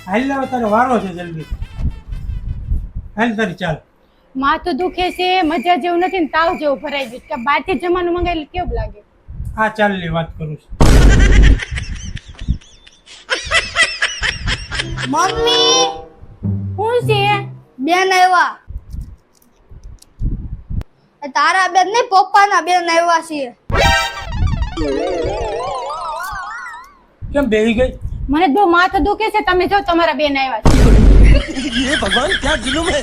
હાલ લાવ તારો વારો છે જલ્દી હાલ તારી ચાલ માથું દુખે છે મજા જેવું નથી ને તાવ જેવું ભરાઈ ગયું કે બહારથી જમવાનું મંગાવેલું કેવું લાગે આ ચાલની વાત કરું છું મમ્મી શું છે બેન આવ્યા તારા બેન નહીં પપ્પાના બેન આવ્યા છે કેમ બેહી ગઈ મને બહુ માથું દુખે છે તમે જો તમારા બેન આવ્યા છે ये भगवान क्या जुलुम है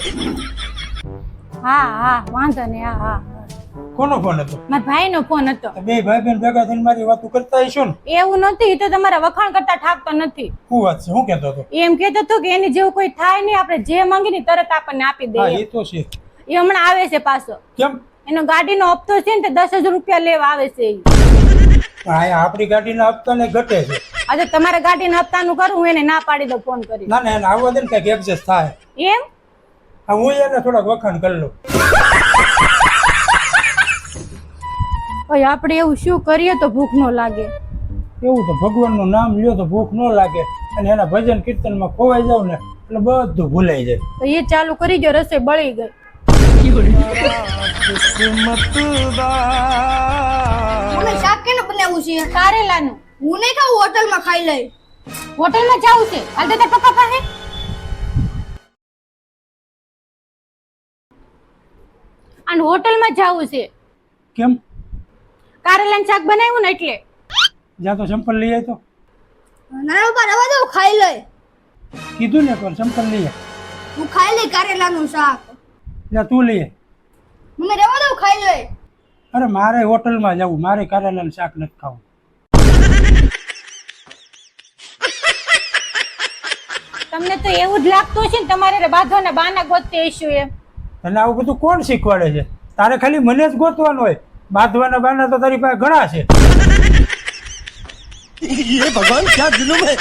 હા હા વાંધો નહીં હા હા કોનો ફોન હતો મારા ભાઈનો ફોન હતો તો બે ભાઈ બેન ભેગા થઈને મારી વાતો કરતા હશો ને એવું નથી એ તો તમારા વખાણ કરતા ઠાકતો નથી શું વાત છે શું કહેતો હતો એમ કહેતો હતો કે એની જેવું કોઈ થાય નહીં આપણે જે માંગીને તરત આપણને આપી હા દઈએ એ તો છે એ હમણાં આવે છે પાછો કેમ એનો ગાડીનો હપ્તો છે ને તે 10,000 રૂપિયા લેવા આવે છે ઈ. આ આપણી ગાડીના હપ્તા ને ઘટે છે આજે તમારે ગાડીના હપ્તાનું કરું હું એને ના પાડી દઉં ફોન કરી ના ના એને આવવા દે ને કઈક એડજસ્ટ થાય એમ હા હું એને થોડાક વખાણ કરી લઉં ઓય આપણે એવું શું કરીએ તો ભૂખ ન લાગે એવું તો ભગવાનનું નામ લ્યો તો ભૂખ ન લાગે અને એના ભજન કીર્તનમાં ખોવાઈ જાવ ને એટલે બધું ભૂલાઈ જાય તો એ ચાલુ કરી ગયો રસોઈ બળી ગઈ મમ્મી શાક કેને બનાવ્યું છે કારેલાનું હું નહીં ખાવું હોટલમાં ખાઈ લઈ હોટલમાં જાવું છે હાલ તો તારા પપ્પા પાસે અને હોટલમાં જાવું છે કેમ કારેલાનું શાક બનાવ્યું ને એટલે જ્યાં તો ચંપલ લઈ આવી તો નાના પપ્પા રવા દો ખાઈ લઈ કીધું ને એકવાર ચંપલ લઈ આય. હું ખાઈ લઈ કારેલાનું શાક જા તું લઈ આય. મમ્મી રવા દો ખાઈ લઈ અરે મારે હોટલમાં જવું મારે કારેલાનું શાક નથી ખાવું તમને તો એવું જ લાગતું હશે ને તમારે બાંધવાના બાના ગોતતે હશું એમ તને આવું બધું કોણ શીખવાડે છે તારે ખાલી મને જ ગોતવાનું હોય બાંધવાના બાના તો તારી પાસે ઘણા છે ये भगवान क्या जुलुम है